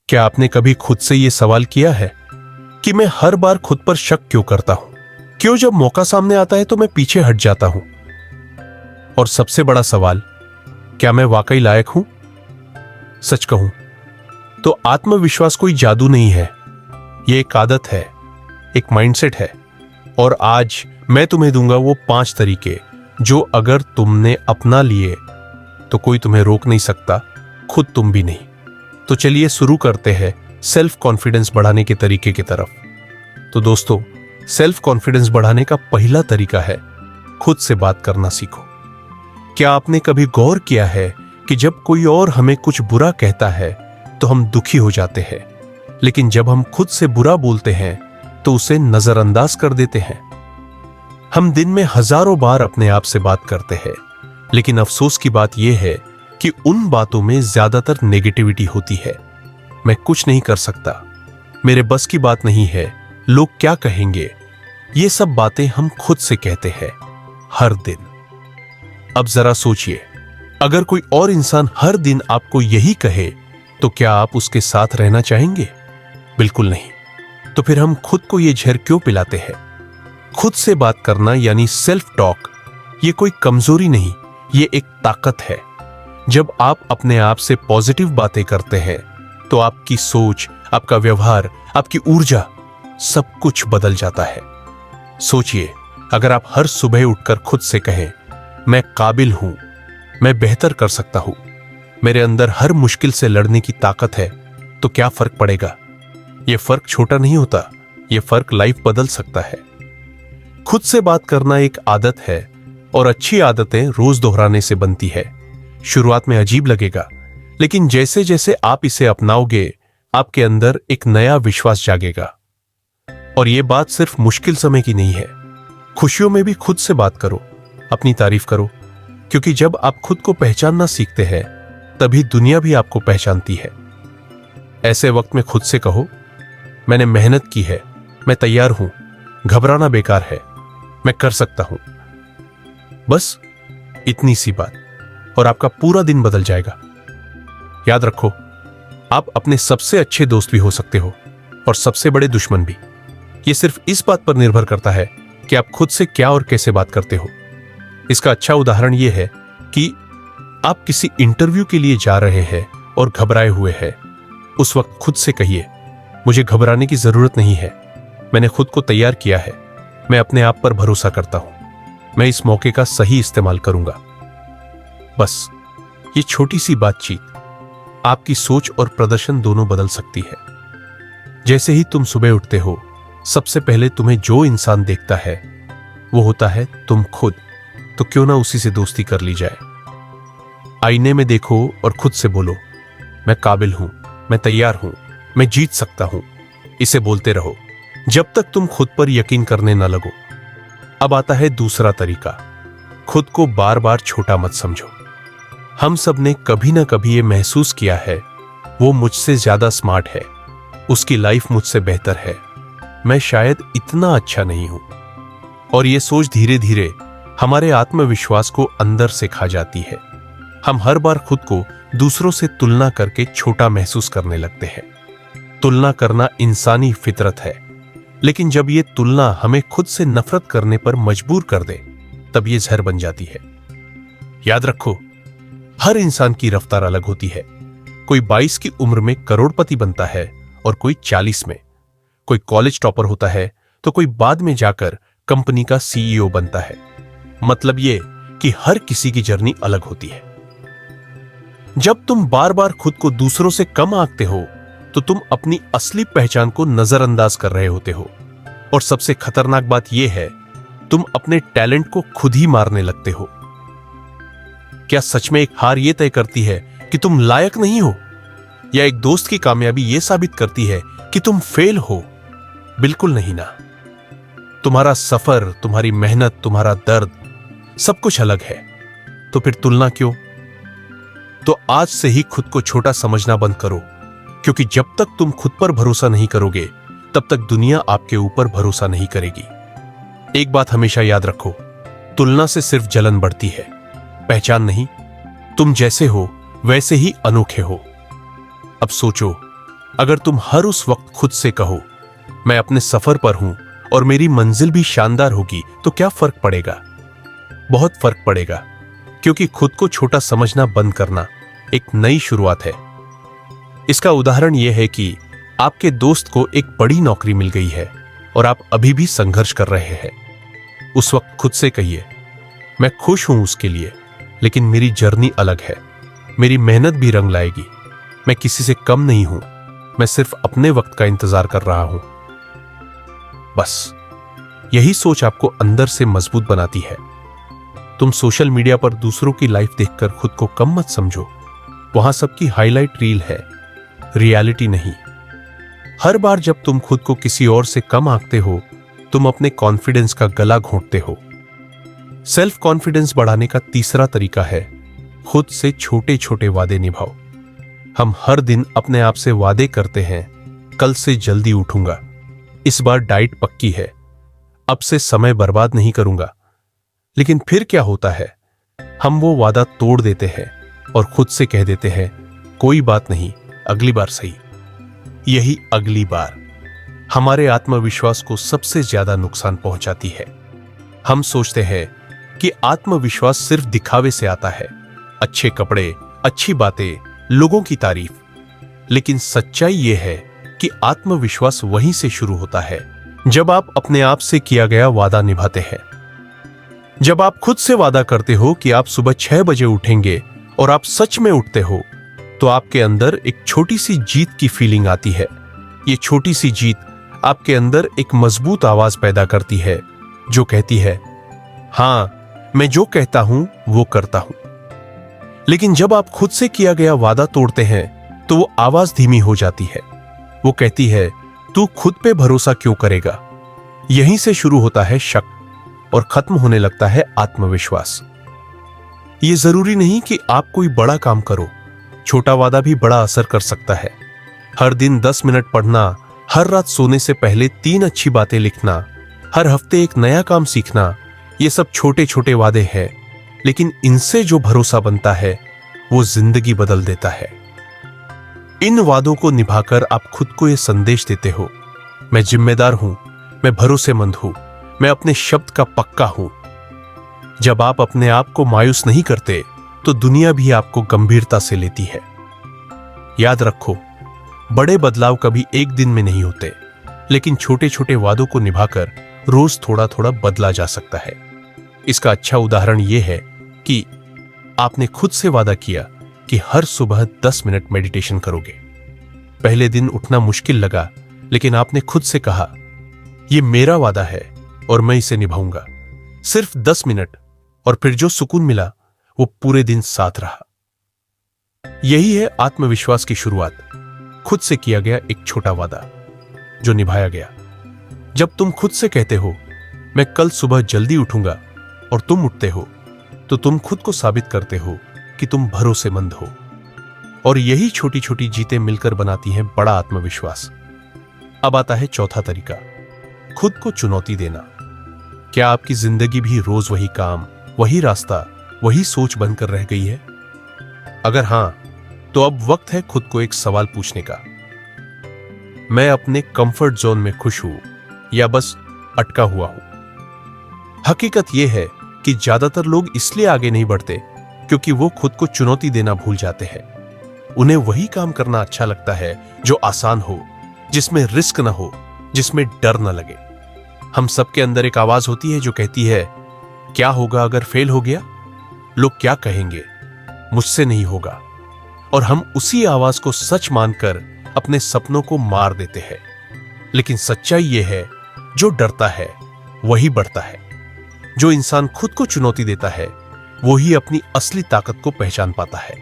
क्या आपने कभी खुद से यह सवाल किया है कि मैं हर बार खुद पर शक क्यों करता हूं? क्यों जब मौका सामने आता है तो मैं पीछे हट जाता हूं? और सबसे बड़ा सवाल, क्या मैं वाकई लायक हूं? सच कहूं तो आत्मविश्वास कोई जादू नहीं है, यह एक आदत है, एक माइंडसेट है। और आज मैं तुम्हें दूंगा वो 5 तरीके जो अगर तुमने अपना लिए तो कोई तुम्हें रोक नहीं सकता, खुद तुम भी नहीं। तो चलिए शुरू करते हैं सेल्फ कॉन्फिडेंस बढ़ाने के तरीके की तरफ। तो दोस्तों, सेल्फ कॉन्फिडेंस बढ़ाने का पहला तरीका है खुद से बात करना सीखो। क्या आपने कभी गौर किया है कि जब कोई और हमें कुछ बुरा कहता है तो हम दुखी हो जाते हैं, लेकिन जब हम खुद से बुरा बोलते हैं तो उसे नजरअंदाज कर देते हैं। हम दिन में हजारों बार अपने आप से बात करते हैं, लेकिन अफसोस की बात यह है कि उन बातों में ज्यादातर नेगेटिविटी होती है। मैं कुछ नहीं कर सकता, मेरे बस की बात नहीं है, लोग क्या कहेंगे, ये सब बातें हम खुद से कहते हैं हर दिन। अब जरा सोचिए, अगर कोई और इंसान हर दिन आपको यही कहे तो क्या आप उसके साथ रहना चाहेंगे? बिल्कुल नहीं। तो फिर हम खुद को ये जहर क्यों पिलाते हैं? खुद से बात करना यानी सेल्फ टॉक, ये कोई कमजोरी नहीं, ये एक ताकत है। जब आप अपने आप से पॉजिटिव बातें करते हैं तो आपकी सोच, आपका व्यवहार, आपकी ऊर्जा, सब कुछ बदल जाता है। सोचिए, अगर आप हर सुबह उठकर खुद से कहें, मैं काबिल हूं, मैं बेहतर कर सकता हूं, मेरे अंदर हर मुश्किल से लड़ने की ताकत है, तो क्या फर्क पड़ेगा? यह फर्क छोटा नहीं होता, यह फर्क लाइफ बदल सकता है। खुद से बात करना एक आदत है और अच्छी आदतें रोज दोहराने से बनती है। शुरुआत में अजीब लगेगा, लेकिन जैसे जैसे आप इसे अपनाओगे, आपके अंदर एक नया विश्वास जागेगा। और यह बात सिर्फ मुश्किल समय की नहीं है। खुशियों में भी खुद से बात करो, अपनी तारीफ करो, क्योंकि जब आप खुद को पहचानना सीखते हैं तभी दुनिया भी आपको पहचानती है। ऐसे वक्त में खुद से कहो, मैंने मेहनत की है, मैं तैयार हूं, घबराना बेकार है, मैं कर सकता हूं। बस इतनी सी बात और आपका पूरा दिन बदल जाएगा। याद रखो, आप अपने सबसे अच्छे दोस्त भी हो सकते हो और सबसे बड़े दुश्मन भी। यह सिर्फ इस बात पर निर्भर करता है कि आप खुद से क्या और कैसे बात करते हो। इसका अच्छा उदाहरण यह है कि आप किसी इंटरव्यू के लिए जा रहे हैं और घबराए हुए हैं। उस वक्त खुद से कहिए, मुझे घबराने की जरूरत नहीं है, मैंने खुद को तैयार किया है, मैं अपने आप पर भरोसा करता हूं, मैं इस मौके का सही इस्तेमाल करूंगा। बस ये छोटी सी बातचीत आपकी सोच और प्रदर्शन दोनों बदल सकती है। जैसे ही तुम सुबह उठते हो, सबसे पहले तुम्हें जो इंसान देखता है वो होता है तुम खुद। तो क्यों ना उसी से दोस्ती कर ली जाए। आईने में देखो और खुद से बोलो, मैं काबिल हूं, मैं तैयार हूं, मैं जीत सकता हूं। इसे बोलते रहो जब तक तुम खुद पर यकीन करने न लगो। अब आता है दूसरा तरीका, खुद को बार बार छोटा मत समझो। हम सब ने कभी ना कभी ये महसूस किया है, वो मुझसे ज्यादा स्मार्ट है, उसकी लाइफ मुझसे बेहतर है, मैं शायद इतना अच्छा नहीं हूं। और ये सोच धीरे धीरे हमारे आत्मविश्वास को अंदर से खा जाती है। हम हर बार खुद को दूसरों से तुलना करके छोटा महसूस करने लगते हैं। तुलना करना इंसानी फितरत है, लेकिन जब ये तुलना हमें खुद से नफरत करने पर मजबूर कर दे, तब ये जहर बन जाती है। याद रखो, हर इंसान की रफ्तार अलग होती है। कोई 22 की उम्र में करोड़पति बनता है और कोई 40 में। कोई कॉलेज टॉपर होता है तो कोई बाद में जाकर कंपनी का सीईओ बनता है। मतलब ये कि हर किसी की जर्नी अलग होती है। जब तुम बार बार खुद को दूसरों से कम आंकते हो तो तुम अपनी असली पहचान को नजरअंदाज कर रहे होते हो। और सबसे खतरनाक बात यह है, तुम अपने टैलेंट को खुद ही मारने लगते हो। क्या सच में एक हार यह तय करती है कि तुम लायक नहीं हो, या एक दोस्त की कामयाबी यह साबित करती है कि तुम फेल हो? बिल्कुल नहीं ना। तुम्हारा सफर, तुम्हारी मेहनत, तुम्हारा दर्द, सब कुछ अलग है। तो फिर तुलना क्यों? तो आज से ही खुद को छोटा समझना बंद करो, क्योंकि जब तक तुम खुद पर भरोसा नहीं करोगे तब तक दुनिया आपके ऊपर भरोसा नहीं करेगी। एक बात हमेशा याद रखो, तुलना से सिर्फ जलन बढ़ती है, पहचान नहीं। तुम जैसे हो वैसे ही अनोखे हो। अब सोचो, अगर तुम हर उस वक्त खुद से कहो मैं अपने सफर पर हूं और मेरी मंजिल भी शानदार होगी, तो क्या फर्क पड़ेगा? बहुत फर्क पड़ेगा, क्योंकि खुद को छोटा समझना बंद करना एक नई शुरुआत है। इसका उदाहरण यह है कि आपके दोस्त को एक बड़ी नौकरी मिल गई है और आप अभी भी संघर्ष कर रहे हैं। उस वक्त खुद से कहिए मैं खुश हूं उसके लिए, लेकिन मेरी जर्नी अलग है, मेरी मेहनत भी रंग लाएगी। मैं किसी से कम नहीं हूं, मैं सिर्फ अपने वक्त का इंतजार कर रहा हूं। बस यही सोच आपको अंदर से मजबूत बनाती है। तुम सोशल मीडिया पर दूसरों की लाइफ देखकर खुद को कम मत समझो। वहां सबकी हाईलाइट रील है, रियलिटी नहीं। हर बार जब तुम खुद को किसी और से कम आंकते हो, तुम अपने कॉन्फिडेंस का गला घोंटते हो। सेल्फ कॉन्फिडेंस बढ़ाने का तीसरा तरीका है खुद से छोटे छोटे वादे निभाओ। हम हर दिन अपने आप से वादे करते हैं, कल से जल्दी उठूंगा, इस बार डाइट पक्की है, अब से समय बर्बाद नहीं करूंगा। लेकिन फिर क्या होता है? हम वो वादा तोड़ देते हैं और खुद से कह देते हैं कोई बात नहीं, अगली बार सही। यही अगली बार हमारे आत्मविश्वास को सबसे ज्यादा नुकसान पहुंचाती है। हम सोचते हैं कि आत्मविश्वास सिर्फ दिखावे से आता है, अच्छे कपड़े, अच्छी बातें, लोगों की तारीफ। लेकिन सच्चाई यह है कि आत्मविश्वास वहीं से शुरू होता है जब आप अपने आप से किया गया वादा निभाते हैं। जब आप खुद से वादा करते हो कि आप सुबह 6 बजे उठेंगे और आप सच में उठते हो, तो आपके अंदर एक छोटी सी जीत की फीलिंग आती है। ये छोटी सी जीत आपके अंदर एक मजबूत आवाज पैदा करती है जो कहती है हां, मैं जो कहता हूं वो करता हूं। लेकिन जब आप खुद से किया गया वादा तोड़ते हैं तो वो आवाज धीमी हो जाती है। वो कहती है तू खुद पे भरोसा क्यों करेगा। यहीं से शुरू होता है शक और खत्म होने लगता है आत्मविश्वास। यह जरूरी नहीं कि आप कोई बड़ा काम करो, छोटा वादा भी बड़ा असर कर सकता है। हर दिन 10 मिनट पढ़ना, हर रात सोने से पहले 3 अच्छी बातें लिखना, हर हफ्ते एक नया काम सीखना, ये सब छोटे छोटे वादे हैं, लेकिन इनसे जो भरोसा बनता है वो जिंदगी बदल देता है। इन वादों को निभाकर आप खुद को यह संदेश देते हो मैं जिम्मेदार हूं, मैं भरोसेमंद हूं, मैं अपने शब्द का पक्का हूं। जब आप अपने आप को मायूस नहीं करते तो दुनिया भी आपको गंभीरता से लेती है। याद रखो, बड़े बदलाव कभी एक दिन में नहीं होते, लेकिन छोटे छोटे वादों को निभाकर रोज थोड़ा थोड़ा बदला जा सकता है। इसका अच्छा उदाहरण यह है कि आपने खुद से वादा किया कि हर सुबह 10 मिनट मेडिटेशन करोगे। पहले दिन उठना मुश्किल लगा, लेकिन आपने खुद से कहा यह मेरा वादा है और मैं इसे निभाऊंगा। सिर्फ 10 मिनट, और फिर जो सुकून मिला वो पूरे दिन साथ रहा। यही है आत्मविश्वास की शुरुआत, खुद से किया गया एक छोटा वादा जो निभाया गया। जब तुम खुद से कहते हो मैं कल सुबह जल्दी उठूंगा और तुम उठते हो, तो तुम खुद को साबित करते हो कि तुम भरोसेमंद हो। और यही छोटी छोटी जीतें मिलकर बनाती हैं बड़ा आत्मविश्वास। अब आता है चौथा तरीका, खुद को चुनौती देना। क्या आपकी जिंदगी भी रोज वही काम, वही रास्ता, वही सोच बनकर रह गई है? अगर हां, तो अब वक्त है खुद को एक सवाल पूछने का। मैं अपने कंफर्ट जोन में खुश हूं या बस अटका हुआ हूं? हकीकत यह है कि ज्यादातर लोग इसलिए आगे नहीं बढ़ते क्योंकि वो खुद को चुनौती देना भूल जाते हैं। उन्हें वही काम करना अच्छा लगता है जो आसान हो, जिसमें रिस्क ना हो, जिसमें डर ना लगे। हम सबके अंदर एक आवाज होती है जो कहती है क्या होगा अगर फेल हो गया, लोग क्या कहेंगे, मुझसे नहीं होगा। और हम उसी आवाज को सच मानकर अपने सपनों को मार देते हैं। लेकिन सच्चाई यह है, जो डरता है वही बढ़ता है। जो इंसान खुद को चुनौती देता है वो ही अपनी असली ताकत को पहचान पाता है।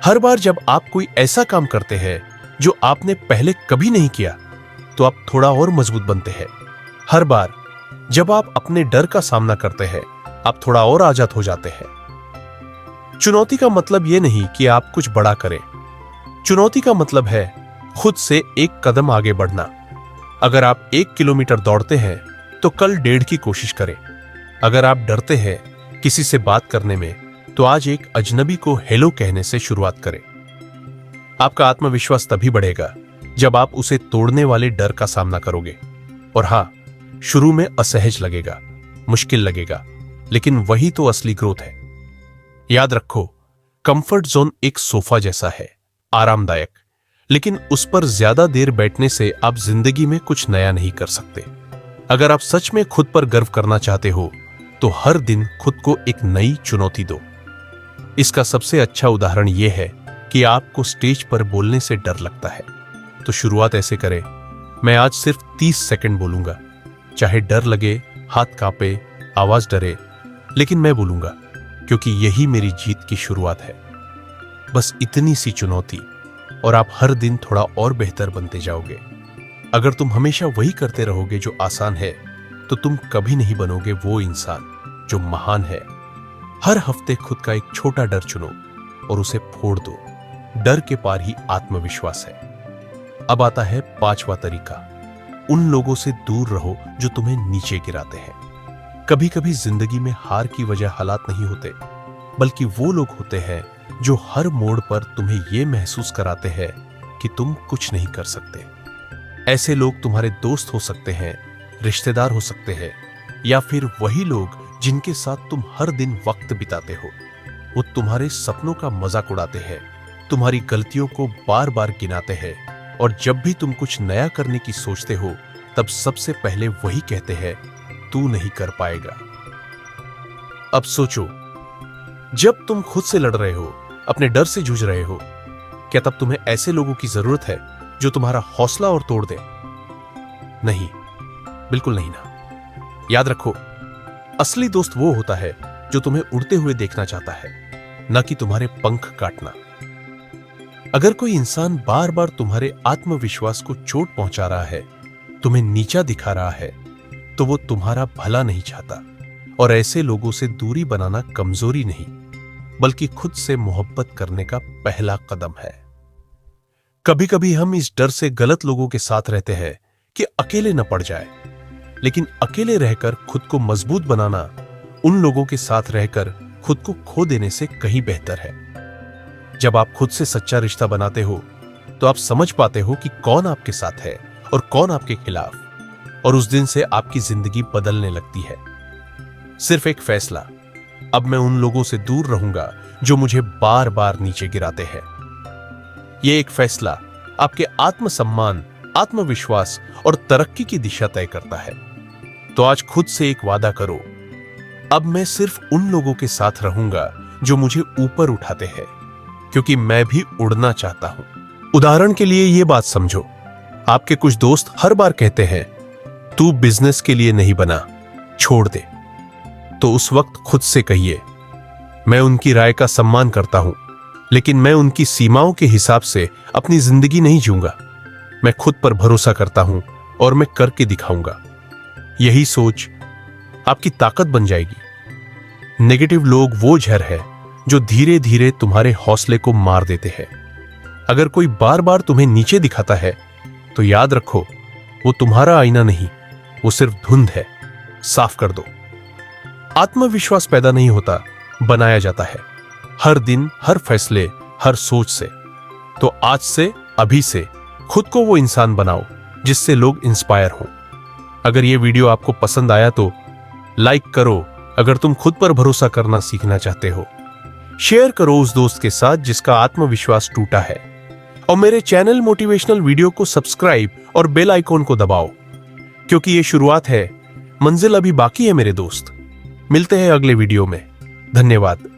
हर बार जब आप कोई ऐसा काम करते हैं जो आपने पहले कभी नहीं किया, तो आप थोड़ा और मजबूत बनते हैं। हर बार जब आप अपने डर का सामना करते हैं, आप थोड़ा और आजाद हो जाते हैं। चुनौती का मतलब यह नहीं कि आप कुछ बड़ा करें। चुनौती का मतलब है खुद से एक कदम आगे बढ़ना। अगर आप 1 किलोमीटर दौड़ते हैं तो कल 1.5 की कोशिश करें। अगर आप डरते हैं किसी से बात करने में, तो आज एक अजनबी को हेलो कहने से शुरुआत करें। आपका आत्मविश्वास तभी बढ़ेगा जब आप उसे तोड़ने वाले डर का सामना करोगे। और हां, शुरू में असहज लगेगा, मुश्किल लगेगा, लेकिन वही तो असली ग्रोथ है। याद रखो, कंफर्ट जोन एक सोफा जैसा है, आरामदायक, लेकिन उस पर ज्यादा देर बैठने से आप जिंदगी में कुछ नया नहीं कर सकते। अगर आप सच में खुद पर गर्व करना चाहते हो तो हर दिन खुद को एक नई चुनौती दो। इसका सबसे अच्छा उदाहरण यह है कि आपको स्टेज पर बोलने से डर लगता है, तो शुरुआत ऐसे करें, मैं आज सिर्फ 30 सेकंड बोलूंगा, चाहे डर लगे, हाथ कांपे, आवाज डरे, लेकिन मैं बोलूंगा, क्योंकि यही मेरी जीत की शुरुआत है। बस इतनी सी चुनौती और आप हर दिन थोड़ा और बेहतर बनते जाओगे। अगर तुम हमेशा वही करते रहोगे जो आसान है, तो तुम कभी नहीं बनोगे वो इंसान जो महान है। हर हफ्ते खुद का एक छोटा डर चुनो और उसे फोड़ दो। डर के पार ही आत्मविश्वास है। अब आता है 5वां तरीका, उन लोगों से दूर रहो जो तुम्हें नीचे गिराते हैं। कभी कभी जिंदगी में हार की वजह हालात नहीं होते, बल्कि वो लोग होते हैं जो हर मोड़ पर तुम्हें यह महसूस कराते हैं कि तुम कुछ नहीं कर सकते। ऐसे लोग तुम्हारे दोस्त हो सकते हैं, रिश्तेदार हो सकते हैं, या फिर वही लोग जिनके साथ तुम हर दिन वक्त बिताते हो। वो तुम्हारे सपनों का मजाक उड़ाते हैं, तुम्हारी गलतियों को बार बार गिनाते हैं, और जब भी तुम कुछ नया करने की सोचते हो तब सबसे पहले वही कहते हैं, तू नहीं कर पाएगा। अब सोचो, जब तुम खुद से लड़ रहे हो, अपने डर से जूझ रहे हो, क्या तब तुम्हें ऐसे लोगों की जरूरत है जो तुम्हारा हौसला और तोड़ दे? नहीं, बिल्कुल नहीं ना। याद रखो, असली दोस्त वो होता है जो तुम्हें उड़ते हुए देखना चाहता है, न कि तुम्हारे पंख काटना। अगर कोई इंसान बार बार तुम्हारे आत्मविश्वास को चोट पहुंचा रहा है, तुम्हें नीचा दिखा रहा है, तो वो तुम्हारा भला नहीं चाहता। और ऐसे लोगों से दूरी बनाना कमजोरी नहीं, बल्कि खुद से मोहब्बत करने का पहला कदम है। कभी कभी हम इस डर से गलत लोगों के साथ रहते हैं कि अकेले न पड़ जाए, लेकिन अकेले रहकर खुद को मजबूत बनाना उन लोगों के साथ रहकर खुद को खो देने से कहीं बेहतर है। जब आप खुद से सच्चा रिश्ता बनाते हो तो आप समझ पाते हो कि कौन आपके साथ है और कौन आपके खिलाफ, और उस दिन से आपकी जिंदगी बदलने लगती है। सिर्फ एक फैसला, अब मैं उन लोगों से दूर रहूंगा जो मुझे बार बार नीचे गिराते हैं। यह एक फैसला आपके आत्मसम्मान, आत्मविश्वास और तरक्की की दिशा तय करता है। तो आज खुद से एक वादा करो, अब मैं सिर्फ उन लोगों के साथ रहूंगा जो मुझे ऊपर उठाते हैं, क्योंकि मैं भी उड़ना चाहता हूं। उदाहरण के लिए यह बात समझो, आपके कुछ दोस्त हर बार कहते हैं, तू बिजनेस के लिए नहीं बना, छोड़ दे। तो उस वक्त खुद से कहिए, मैं उनकी राय का सम्मान करता हूं, लेकिन मैं उनकी सीमाओं के हिसाब से अपनी जिंदगी नहीं जीऊंगा। मैं खुद पर भरोसा करता हूं और मैं करके दिखाऊंगा। यही सोच आपकी ताकत बन जाएगी। नेगेटिव लोग वो जहर है जो धीरे धीरे तुम्हारे हौसले को मार देते हैं। अगर कोई बार बार तुम्हें नीचे दिखाता है तो याद रखो, वो तुम्हारा आईना नहीं, वो सिर्फ धुंध है। साफ कर दो। आत्मविश्वास पैदा नहीं होता, बनाया जाता है, हर दिन, हर फैसले, हर सोच से। तो आज से, अभी से खुद को वो इंसान बनाओ जिससे लोग इंस्पायर हों। अगर ये वीडियो आपको पसंद आया तो लाइक करो। अगर तुम खुद पर भरोसा करना सीखना चाहते हो, शेयर करो उस दोस्त के साथ जिसका आत्मविश्वास टूटा है, और मेरे चैनल मोटिवेशनल वीडियो को सब्सक्राइब और बेल आइकॉन को दबाओ, क्योंकि ये शुरुआत है, मंजिल अभी बाकी है मेरे दोस्त। मिलते हैं अगले वीडियो में। धन्यवाद।